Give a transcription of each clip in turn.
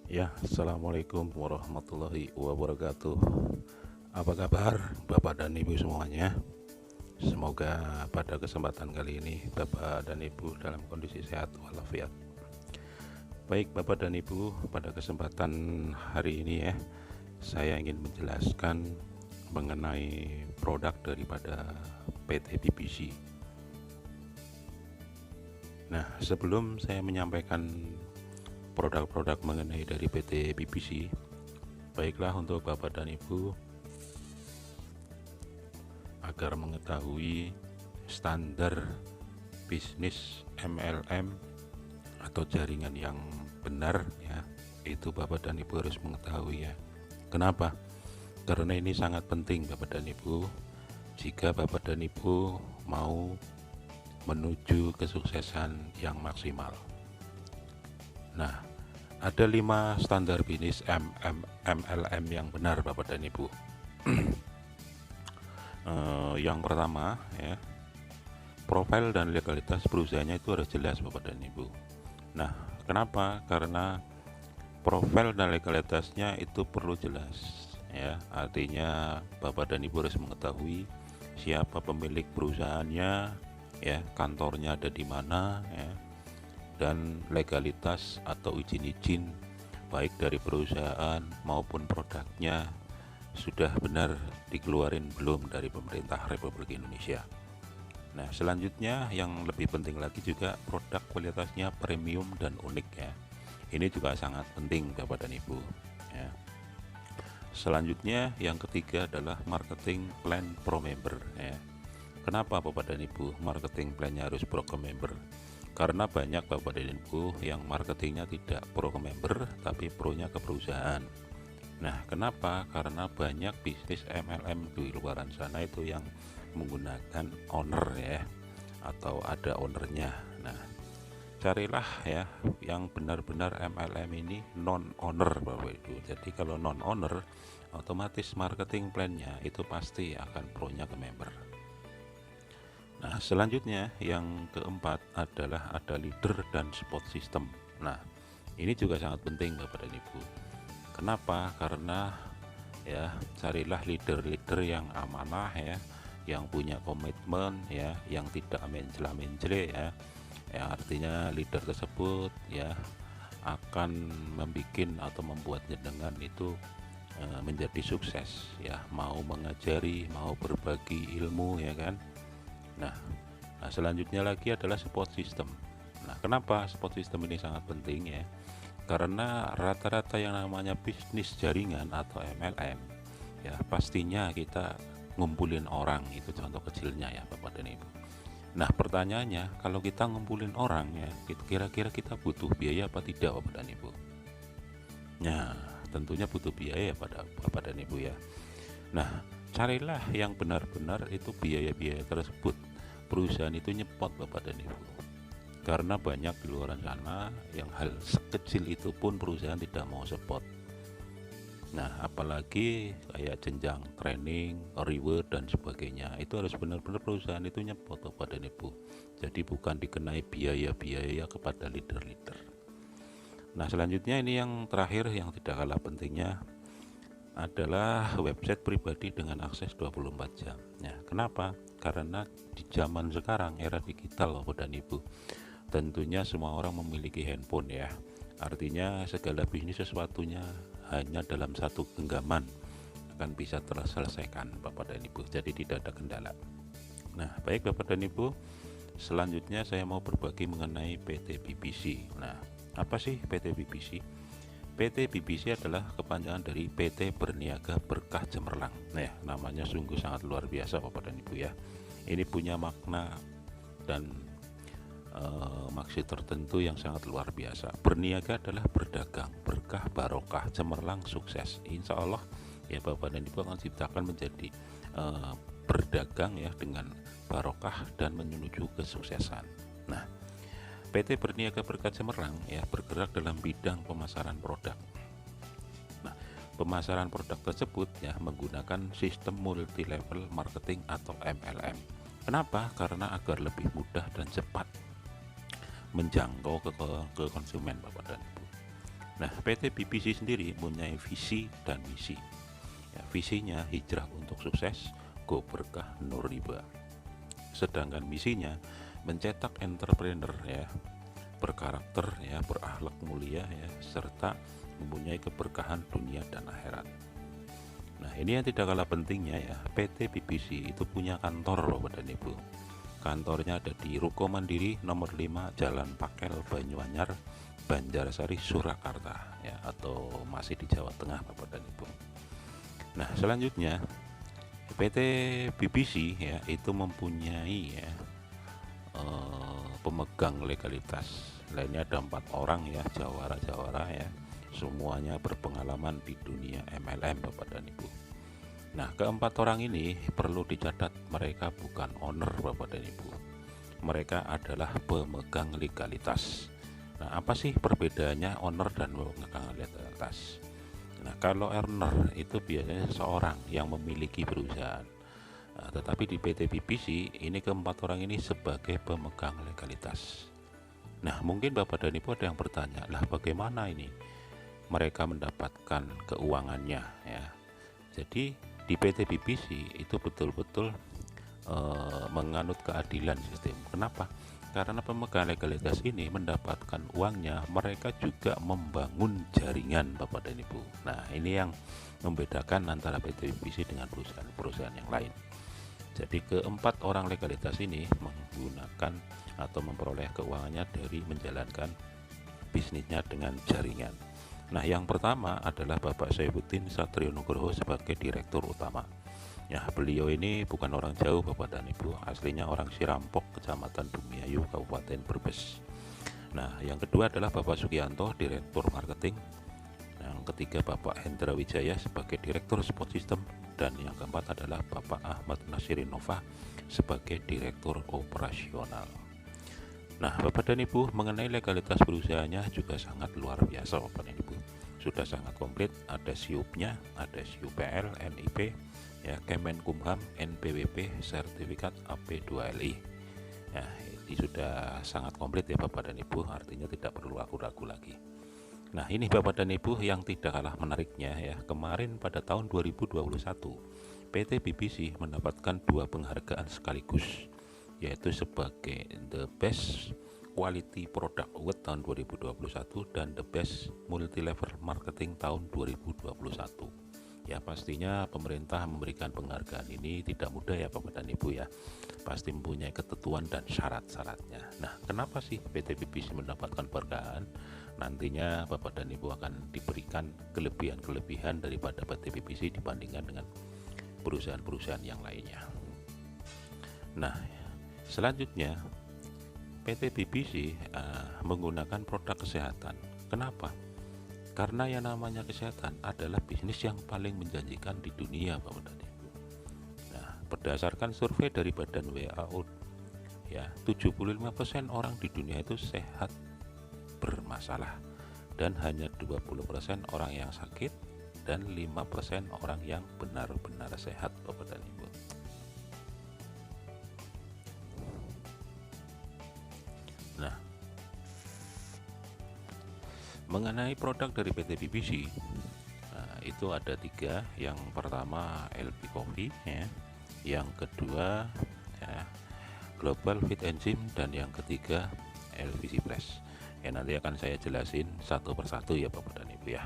Ya, assalamualaikum warahmatullahi wabarakatuh. Apa kabar Bapak dan Ibu semuanya? Semoga pada kesempatan kali ini Bapak dan Ibu dalam kondisi sehat walafiat. Baik Bapak dan Ibu, pada kesempatan hari ini saya ingin menjelaskan mengenai produk daripada PT BBC. Nah, sebelum saya menyampaikan produk-produk mengenai dari PT BBC, baiklah untuk Bapak dan Ibu agar mengetahui standar bisnis MLM atau jaringan yang benar ya, itu Bapak dan Ibu harus mengetahui ya. Kenapa? Karena ini sangat penting Bapak dan Ibu jika Bapak dan Ibu mau menuju kesuksesan yang maksimal. Nah, ada 5 standar bisnis MLM yang benar Bapak dan Ibu. Yang pertama ya, profil dan legalitas perusahaannya itu harus jelas Bapak dan Ibu. Nah, kenapa? Karena profil dan legalitasnya itu perlu jelas ya. Artinya Bapak dan Ibu harus mengetahui siapa pemilik perusahaannya ya, kantornya ada di mana ya, dan legalitas atau izin-izin baik dari perusahaan maupun produknya sudah benar dikeluarin belum dari pemerintah Republik Indonesia. Nah, selanjutnya yang lebih penting lagi juga produk kualitasnya premium dan unik ya. Ini juga sangat penting Bapak dan Ibu ya. Selanjutnya yang ketiga adalah marketing plan pro member ya. Kenapa Bapak dan Ibu marketing plannya harus pro member? Karena banyak Bapak dan Ibu yang marketingnya tidak pro member tapi pro-nya ke perusahaan. Nah, kenapa? Karena banyak bisnis MLM di luaran sana itu yang menggunakan owner ya, atau ada ownernya. Nah, carilah ya yang benar-benar MLM ini non owner Bapak Ibu. Jadi kalau non owner, otomatis marketing plannya itu pasti akan pro-nya ke member. Nah, selanjutnya yang keempat adalah ada leader dan support system. Nah, ini juga sangat penting Bapak dan Ibu. Kenapa? Karena ya, carilah leader-leader yang amanah ya, yang punya komitmen ya, yang tidak mencela-mencela ya. Ya, artinya leader tersebut ya akan membuat atau membuat jenengan itu menjadi sukses ya, mau mengajari, mau berbagi ilmu ya kan. Nah, selanjutnya lagi adalah support system. Nah, kenapa support system ini sangat penting ya? Karena rata-rata yang namanya bisnis jaringan atau MLM ya pastinya kita ngumpulin orang, itu contoh kecilnya ya Bapak dan Ibu. Nah, pertanyaannya, kalau kita ngumpulin orang ya, kira-kira kita butuh biaya apa tidak Bapak dan Ibu? Nah, tentunya butuh biaya pada Bapak dan Ibu ya. Nah, carilah yang benar-benar itu biaya-biaya tersebut perusahaan itu nyepot Bapak dan Ibu. Karena banyak di luar sana yang hal sekecil itu pun perusahaan tidak mau support. Nah, apalagi kayak jenjang training, reward dan sebagainya, itu harus benar-benar perusahaan itu nyepot Bapak dan Ibu. Jadi bukan dikenai biaya-biaya kepada leader-leader. Nah, selanjutnya ini yang terakhir yang tidak kalah pentingnya adalah website pribadi dengan akses 24 jam. Ya, kenapa? Karena di zaman sekarang era digital Bapak dan Ibu, tentunya semua orang memiliki handphone ya. Artinya segala bisnis sesuatunya hanya dalam satu genggaman akan bisa terselesaikan Bapak dan Ibu. Jadi tidak ada kendala. Nah, baik Bapak dan Ibu, selanjutnya saya mau berbagi mengenai PT BBC. Nah, apa sih PT BBC? PT BBC adalah kepanjangan dari PT Berniaga Berkah Cemerlang. Nah, namanya sungguh sangat luar biasa Bapak dan Ibu ya. Ini punya makna dan maksud tertentu yang sangat luar biasa. Berniaga adalah berdagang, berkah, barokah, cemerlang, sukses. Insya Allah ya Bapak dan Ibu akan diciptakan menjadi berdagang ya dengan barokah dan menuju kesuksesan. Nah, PT Berniaga Berkah Cemerlang ya bergerak dalam bidang pemasaran produk. Nah, pemasaran produk tersebut ya menggunakan sistem multi level marketing atau MLM. Kenapa? Karena agar lebih mudah dan cepat menjangkau ke konsumen Bapak dan Ibu. Nah, PT BBC sendiri mempunyai visi dan misi. Ya, visinya hijrah untuk sukses, go berkah nur riba. Sedangkan misinya mencetak entrepreneur ya, berkarakter ya, berakhlak mulia ya, serta mempunyai keberkahan dunia dan akhirat. Nah, ini yang tidak kalah pentingnya ya, PT BBC itu punya kantor loh Bapak dan Ibu. Kantornya ada di Ruko Mandiri nomor 5 Jalan Pakel, Banyuanyar, Banjarsari, Surakarta ya, atau masih di Jawa Tengah Bapak dan Ibu. Nah, selanjutnya PT BBC ya itu mempunyai ya pemegang legalitas. Lainnya ada 4 orang ya, jawara-jawara ya. Semuanya berpengalaman di dunia MLM Bapak dan Ibu. Nah, keempat orang ini perlu dicatat, mereka bukan owner Bapak dan Ibu. Mereka adalah pemegang legalitas. Nah, apa sih perbedaannya owner dan pemegang legalitas? Nah, kalau owner itu biasanya seorang yang memiliki perusahaan. Nah, tetapi di PT BBC ini keempat orang ini sebagai pemegang legalitas. Nah, mungkin Bapak dan Ibu ada yang bertanya, lah bagaimana ini mereka mendapatkan keuangannya ya? Jadi di PT BBC itu betul-betul menganut keadilan sistem. Kenapa? Karena pemegang legalitas ini mendapatkan uangnya, mereka juga membangun jaringan Bapak dan Ibu. Nah, ini yang membedakan antara PT BBC dengan perusahaan-perusahaan yang lain. Jadi keempat orang legalitas ini menggunakan atau memperoleh keuangannya dari menjalankan bisnisnya dengan jaringan. Nah, yang pertama adalah Bapak Saifuddin Satrio Nugroho sebagai direktur utama. Ya, beliau ini bukan orang jauh Bapak dan Ibu, aslinya orang Sirampok, Kecamatan Bumiayu, Kabupaten Brebes. Nah, yang kedua adalah Bapak Sugianto, direktur marketing. Yang ketiga Bapak Hendra Wijaya sebagai direktur sport system, dan yang keempat adalah Bapak Ahmad Nasirinova sebagai direktur operasional. Nah, Bapak dan Ibu, mengenai legalitas perusahaannya juga sangat luar biasa Bapak dan Ibu. Sudah sangat komplit, ada SIUP-nya, ada SIUPL, NIP, ya, Kemenkumham, NPWP, sertifikat AP2LI. Ya, ini sudah sangat komplit ya Bapak dan Ibu, artinya tidak perlu ragu-ragu lagi. Nah, ini Bapak dan Ibu yang tidak kalah menariknya ya. Kemarin pada tahun 2021, PT BBC mendapatkan 2 penghargaan sekaligus, yaitu sebagai The Best Quality Product Award tahun 2021 dan The Best Multilevel Marketing tahun 2021. Ya, pastinya pemerintah memberikan penghargaan ini tidak mudah ya Bapak dan Ibu ya. Pasti mempunyai ketentuan dan syarat-syaratnya. Nah, kenapa sih PT BBC mendapatkan penghargaan? Nantinya Bapak dan Ibu akan diberikan kelebihan-kelebihan daripada PT BBC dibandingkan dengan perusahaan-perusahaan yang lainnya. Nah, selanjutnya PT BBC menggunakan produk kesehatan. Kenapa? Karena yang namanya kesehatan adalah bisnis yang paling menjanjikan di dunia Bapak dan Ibu. Nah, berdasarkan survei dari Badan WHO ya, 75% orang di dunia itu sehat bermasalah, dan hanya 20% orang yang sakit dan 5% orang yang benar-benar sehat Bapak dan Ibu. Nah, mengenai produk dari PT BBC itu ada 3. Yang pertama LP Coffee ya, yang kedua ya, Global Fit Enzyme, dan yang ketiga LVC Press. Ya, nanti akan saya jelasin satu persatu ya Bapak dan Ibu ya.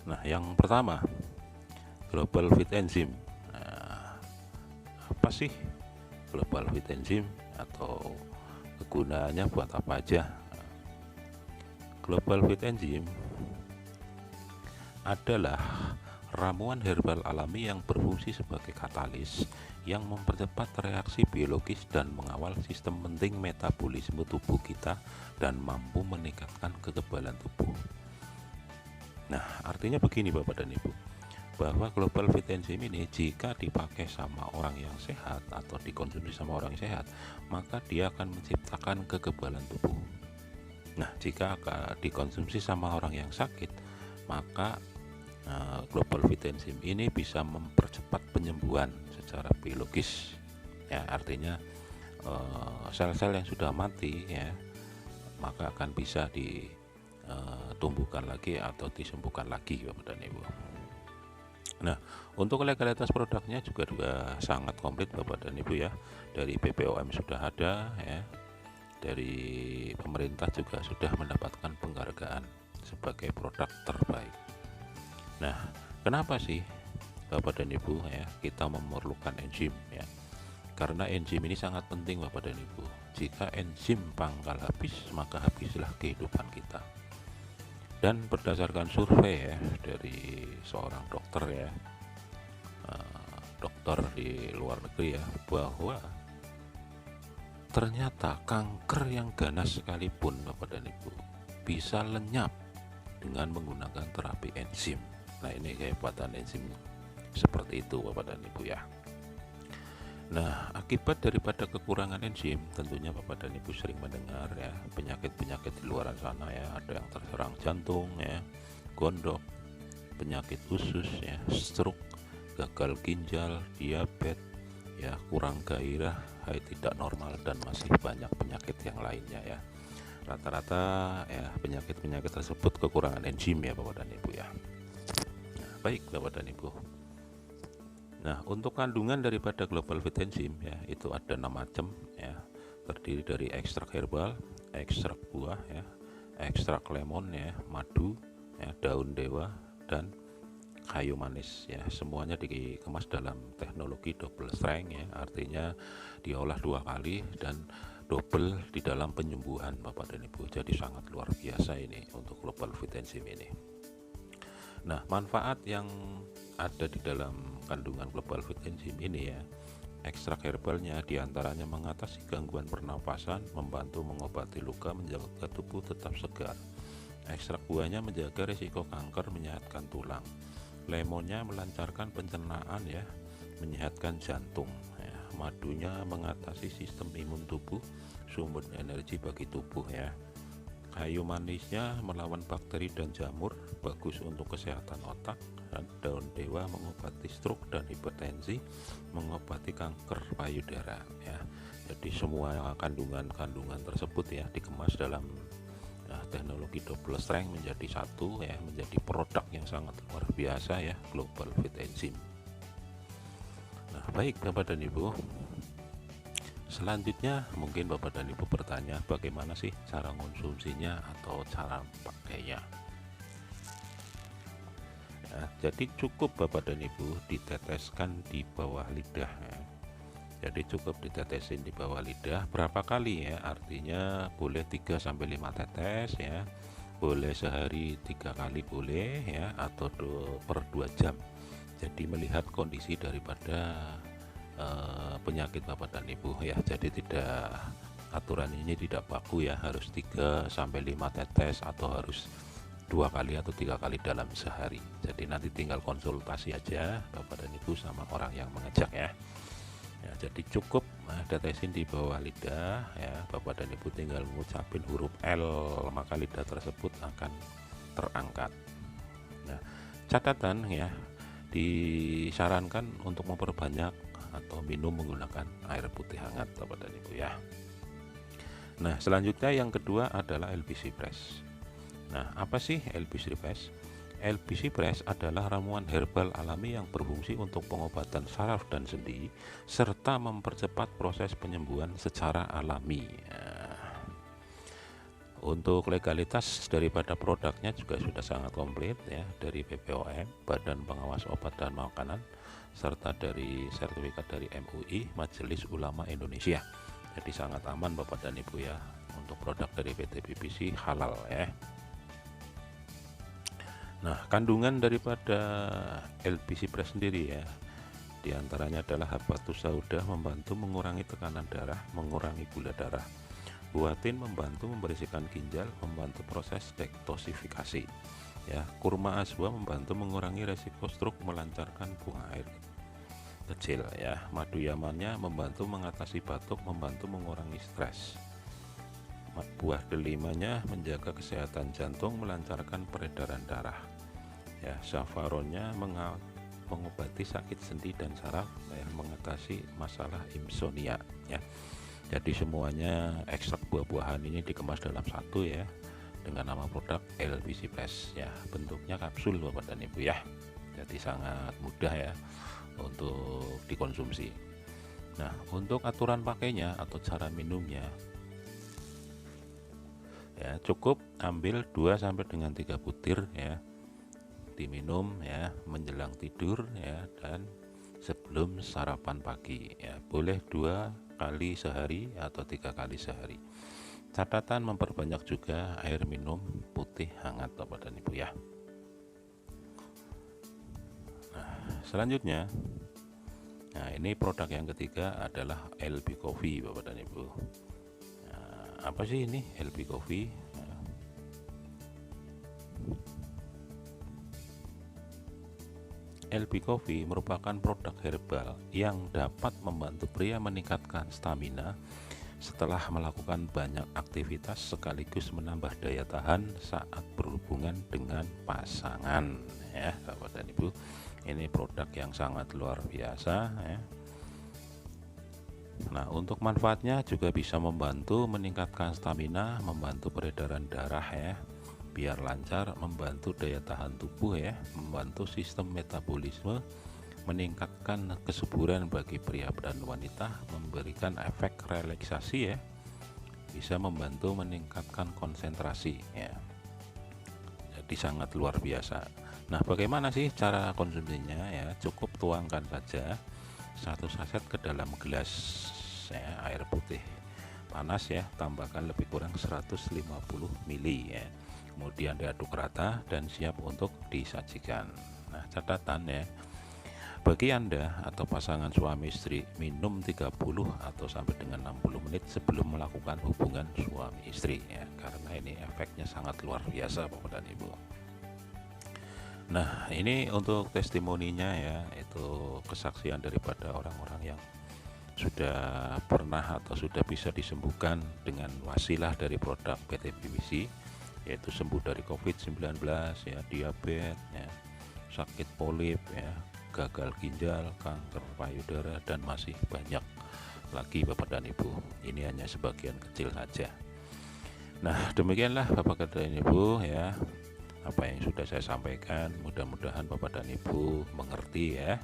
Nah, yang pertama Global Fit Enzyme. Nah, apa sih Global Fit Enzyme atau kegunaannya buat apa aja? Global Fit Enzyme adalah ramuan herbal alami yang berfungsi sebagai katalis yang mempercepat reaksi biologis dan mengawal sistem penting metabolisme tubuh kita dan mampu meningkatkan kekebalan tubuh. Nah, artinya begini Bapak dan Ibu, bahwa Global Fit Enzyme ini jika dipakai sama orang yang sehat atau dikonsumsi sama orang yang sehat, maka dia akan menciptakan kekebalan tubuh. Nah, jika dikonsumsi sama orang yang sakit, maka Global Fit Enzyme ini bisa mempercepat penyembuhan secara biologis. Ya, artinya sel-sel yang sudah mati ya, maka akan bisa tumbuhkan lagi atau disembuhkan lagi Bapak dan Ibu. Nah, untuk legalitas produknya juga sangat komplit Bapak dan Ibu ya. Dari BPOM sudah ada ya. Dari pemerintah juga sudah mendapatkan penghargaan sebagai produk terbaik. Nah, kenapa sih Bapak dan Ibu ya kita memerlukan enzim ya? Karena enzim ini sangat penting Bapak dan Ibu. Jika enzim pangkal habis, maka habislah kehidupan kita. Dan berdasarkan survei ya dari seorang dokter ya, dokter di luar negeri ya, bahwa ternyata kanker yang ganas sekalipun Bapak dan Ibu bisa lenyap dengan menggunakan terapi enzim. Nah, ini kehebatan enzim seperti itu Bapak dan Ibu ya. Nah, akibat daripada kekurangan enzim, tentunya Bapak dan Ibu sering mendengar ya penyakit-penyakit di luar sana ya, ada yang terserang jantung ya, gondok, penyakit usus ya, stroke, gagal ginjal, diabetes ya, kurang gairah, haid tidak normal, dan masih banyak penyakit yang lainnya ya. Rata-rata ya penyakit-penyakit tersebut kekurangan enzim ya Bapak dan Ibu ya. Nah, baik Bapak dan Ibu. Nah, untuk kandungan daripada global fit enzim ya, itu ada 6 macam ya. Terdiri dari ekstrak herbal, ekstrak buah ya, ekstrak lemon ya, madu ya, daun dewa, dan kayu manis ya. Semuanya dikemas dalam teknologi double strength ya, artinya diolah 2 kali dan double di dalam penyembuhan Bapak dan Ibu. Jadi sangat luar biasa ini untuk global fit enzim ini. Nah, manfaat yang ada di dalam kandungan global fit enzim ini ya, ekstrak herbalnya diantaranya mengatasi gangguan pernapasan, membantu mengobati luka, menjaga tubuh tetap segar. Ekstrak buahnya menjaga risiko kanker, menyehatkan tulang. Lemonnya melancarkan pencernaan ya, menyehatkan jantung ya. Madunya mengatasi sistem imun tubuh, sumber energi bagi tubuh ya. Kayu manisnya melawan bakteri dan jamur, bagus untuk kesehatan otak. Dan daun dewa mengobati stroke dan hipertensi, mengobati kanker payudara ya. Jadi semua kandungan-kandungan tersebut ya dikemas dalam teknologi double strength menjadi satu ya, menjadi produk yang sangat luar biasa ya, global fit enzim. Nah, baik Bapak dan Ibu, selanjutnya mungkin Bapak dan Ibu bertanya bagaimana sih cara konsumsinya atau cara pakainya ya. Jadi cukup Bapak dan Ibu diteteskan di bawah lidah ya. Jadi cukup ditetesin di bawah lidah berapa kali ya, artinya boleh 3-5 tetes ya, boleh sehari 3 kali boleh ya, atau per 2 jam. Jadi melihat kondisi daripada penyakit Bapak dan Ibu ya. Jadi tidak, aturan ini tidak baku ya, harus 3-5 tetes atau harus 2 kali atau 3 kali dalam sehari. Jadi nanti tinggal konsultasi aja Bapak dan Ibu sama orang yang mengejak ya. Ya, jadi cukup tetesin di bawah lidah ya, Bapak dan Ibu tinggal mengucapin huruf L, maka lidah tersebut akan terangkat. Nah, catatan ya, disarankan untuk memperbanyak atau minum menggunakan air putih hangat Bapak dan Ibu ya. Nah, selanjutnya yang kedua adalah LBC Press. Nah, apa sih LBC Press? LBC Press adalah ramuan herbal alami yang berfungsi untuk pengobatan saraf dan sendi serta mempercepat proses penyembuhan secara alami. Nah, untuk legalitas daripada produknya juga sudah sangat komplit ya, dari BPOM, Badan Pengawas Obat dan Makanan, serta dari sertifikat dari MUI, Majelis Ulama Indonesia. Jadi sangat aman Bapak dan Ibu ya, untuk produk dari PT BBC halal ya. Nah, kandungan daripada LBC Press sendiri ya, diantaranya adalah Habatus Sauda membantu mengurangi tekanan darah, mengurangi gula darah. Buatin membantu membersihkan ginjal, membantu proses detoksifikasi. Ya, kurma aswa membantu mengurangi resiko stroke, melancarkan buang air kecil ya. Madu yamannya membantu mengatasi batuk, membantu mengurangi stres. Buah delimanya menjaga kesehatan jantung, melancarkan peredaran darah. Ya, saffronnya mengobati sakit sendi dan saraf, ya, mengatasi masalah insomnia ya. Jadi semuanya ekstrak buah-buahan ini dikemas dalam satu ya, dengan nama produk LBC Plus ya. Bentuknya kapsul Bapak dan Ibu ya, jadi sangat mudah ya untuk dikonsumsi. Nah, untuk aturan pakainya atau cara minumnya ya, cukup ambil 2 sampai dengan 3 butir ya, diminum ya menjelang tidur ya, dan sebelum sarapan pagi ya. Boleh 2 kali sehari atau 3 kali sehari. Catatan memperbanyak juga air minum putih hangat Bapak dan Ibu ya. Nah, selanjutnya, nah ini produk yang ketiga adalah LB Coffee Bapak dan Ibu. Nah, apa sih ini LB Coffee? LB Coffee merupakan produk herbal yang dapat membantu pria meningkatkan stamina setelah melakukan banyak aktivitas sekaligus menambah daya tahan saat berhubungan dengan pasangan ya Bapak dan Ibu. Ini produk yang sangat luar biasa ya. Nah, untuk manfaatnya juga bisa membantu meningkatkan stamina, membantu peredaran darah ya, biar lancar, membantu daya tahan tubuh ya, membantu sistem metabolisme, meningkatkan kesuburan bagi pria dan wanita, memberikan efek relaksasi ya, bisa membantu meningkatkan konsentrasi ya. Jadi sangat luar biasa. Nah, bagaimana sih cara konsumsinya ya? Cukup tuangkan saja 1 saset ke dalam gelas ya, air putih panas ya, tambahkan lebih kurang 150 ml ya. Kemudian diaduk rata dan siap untuk disajikan. Nah, catatan ya, bagi Anda atau pasangan suami istri, minum 30 atau sampai dengan 60 menit sebelum melakukan hubungan suami istri ya, karena ini efeknya sangat luar biasa Bapak dan Ibu. Nah, ini untuk testimoninya ya, itu kesaksian daripada orang-orang yang sudah pernah atau sudah bisa disembuhkan dengan wasilah dari produk PT PVC, yaitu sembuh dari COVID-19 ya, diabetes ya, sakit polip ya, gagal ginjal, kanker payudara, dan masih banyak lagi Bapak dan Ibu. Ini hanya sebagian kecil saja. Nah, demikianlah Bapak dan Ibu ya, apa yang sudah saya sampaikan. Mudah-mudahan Bapak dan Ibu mengerti ya.